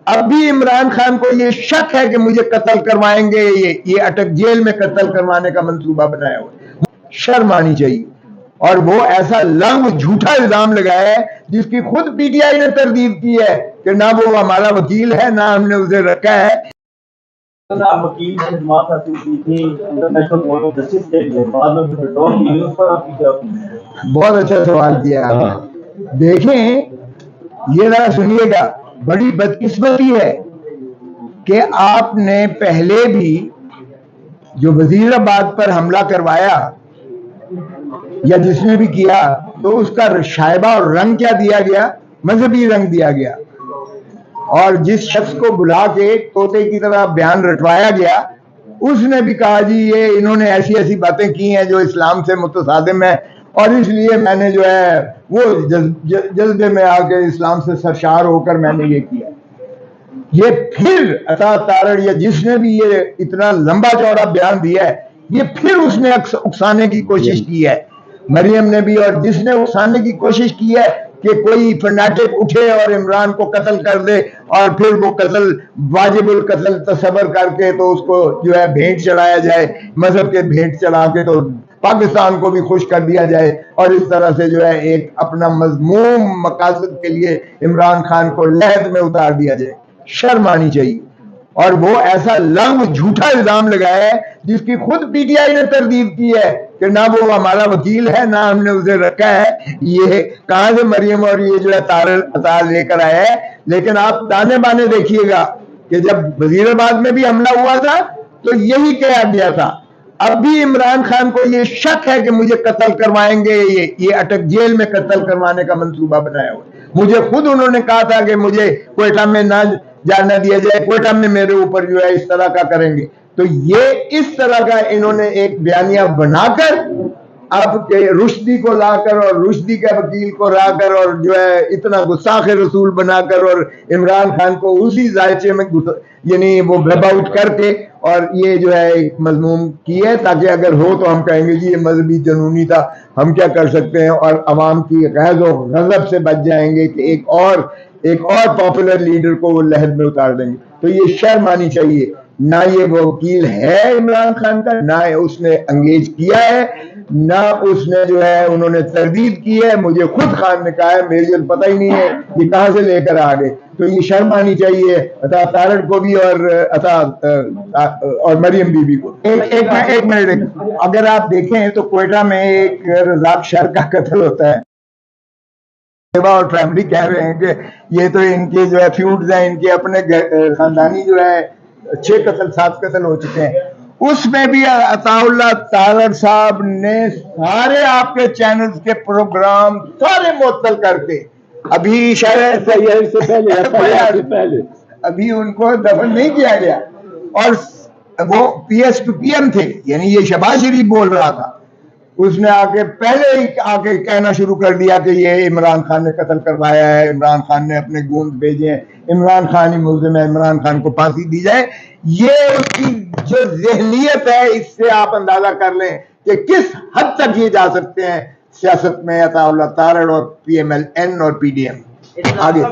اب بھی عمران خان کو یہ شک ہے کہ مجھے قتل کروائیں گے، یہ اٹک جیل میں قتل کروانے کا منصوبہ بنایا ہوا، شرم آنی چاہیے۔ اور وہ ایسا لغو جھوٹا الزام لگایا ہے جس کی خود پی ٹی آئی نے تردید کی ہے کہ نہ وہ ہمارا وکیل ہے نہ ہم نے اسے رکھا ہے۔ بہت اچھا سوال کیا آپ نے۔ دیکھیں یہ ذرا سنیے گا، بڑی بدقسمتی ہے کہ آپ نے پہلے بھی جو وزیر آباد پر حملہ کروایا یا جس نے بھی کیا تو اس کا شائبہ اور رنگ کیا دیا گیا؟ مذہبی رنگ دیا گیا، اور جس شخص کو بلا کے طوطے کی طرح بیان رٹوایا گیا اس نے بھی کہا جی یہ انہوں نے ایسی ایسی باتیں کی ہیں جو اسلام سے متصادم ہے، اور اس لیے میں نے جو ہے وہ جذبے میں آ کے اسلام سے سرشار ہو کر میں نے یہ کیا۔ یہ پھر عطا تارڑ یا جس نے بھی یہ اتنا لمبا چوڑا بیان دیا ہے، یہ پھر اس نے اکسانے کی کوشش کی ہے، مریم نے بھی، اور جس نے اکسانے کی کوشش کی ہے کہ کوئی فناٹک اٹھے اور عمران کو قتل کر دے اور پھر وہ قتل واجب القتل تصور کر کے تو اس کو جو ہے بھیٹ چڑھایا جائے، مذہب کے بھیٹ چڑھا کے تو پاکستان کو بھی خوش کر دیا جائے، اور اس طرح سے جو ہے ایک اپنا مذموم مقاصد کے لیے عمران خان کو لحد میں اتار دیا جائے، شرم آنی چاہیے۔ اور وہ ایسا لغو جھوٹا الزام لگایا ہے جس کی خود پی ٹی آئی نے تردید کی ہے کہ نہ وہ ہمارا وکیل ہے نہ ہم نے اسے رکھا ہے۔ یہ کہاں سے مریم اور یہ جو ہے تار لے کر آیا ہے؟ لیکن آپ تانے بانے دیکھیے گا کہ جب وزیر آباد میں بھی حملہ ہوا تھا تو یہی کہا گیا تھا۔ اب بھی عمران خان کو یہ شک ہے کہ مجھے قتل کروائیں گے، یہ اٹک جیل میں قتل کروانے کا منصوبہ بنایا ہوا۔ مجھے خود انہوں نے کہا تھا کہ مجھے کوئٹہ میں نہ جانا دیا جائے، کوئٹہ میں میرے اوپر جو ہے اس طرح کا کریں گے۔ تو یہ اس طرح کا انہوں نے ایک بیانیہ بنا کر اب رشدی کو لا کر اور رشدی کے وکیل کو لا کر اور جو ہے اتنا گستاخ رسول بنا کر اور عمران خان کو اسی ذائچے میں یعنی وہ ویب آؤٹ کر کے اور یہ جو ہے ایک مضمون کی ہے تاکہ اگر ہو تو ہم کہیں گے جی یہ مذہبی جنونی تھا، ہم کیا کر سکتے ہیں، اور عوام کی غیظ و غضب سے بچ جائیں گے کہ ایک اور پاپولر لیڈر کو وہ لحد میں اتار دیں گے۔ تو یہ شرم آنی چاہیے، نہ یہ وہ وکیل ہے عمران خان کا، نہ اس نے انگیج کیا ہے، نہ اس نے جو ہے انہوں نے تردید کی ہے۔ مجھے خود خان نے کہا ہے، میرے پتہ ہی نہیں ہے یہ کہاں سے لے کر آ گئے۔ تو یہ شرم آنی چاہیے عطا تارڑ کو بھی اور مریم بی بی کو۔ ایک منٹ، اگر آپ دیکھیں تو کوئٹہ میں ایک رزاق شر کا قتل ہوتا ہے، اور فیملی کہہ رہے ہیں کہ یہ تو ان کے جو ہے فیوڈز ہیں، ان کے اپنے خاندانی جو ہے 6 قتل 7 قتل ہو چکے ہیں۔ اس میں بھی عطا اللہ تارڑ صاحب نے سارے آپ کے چینلز کے پروگرام سارے معطل کر کے ابھی شاید سے پہلے ابھی ان کو دفن نہیں کیا گیا، اور وہ P S to P M تھے، یعنی یہ شہباز شریف بول رہا تھا، اس نے پہلے ہی آ کے کہنا شروع کر دیا کہ یہ عمران خان نے قتل کروایا ہے، عمران خان نے اپنے گونز بھیجے ہیں، عمران خان ہی ملزم ہے، عمران خان کو پھانسی دی جائے۔ یہ اس کی جو ذہنیت ہے اس سے آپ اندازہ کر لیں کہ کس حد تک یہ جا سکتے ہیں سیاست میں عطا اللہ تارڑ اور پی ایم ایل این اور پی ڈی ایم۔ آگے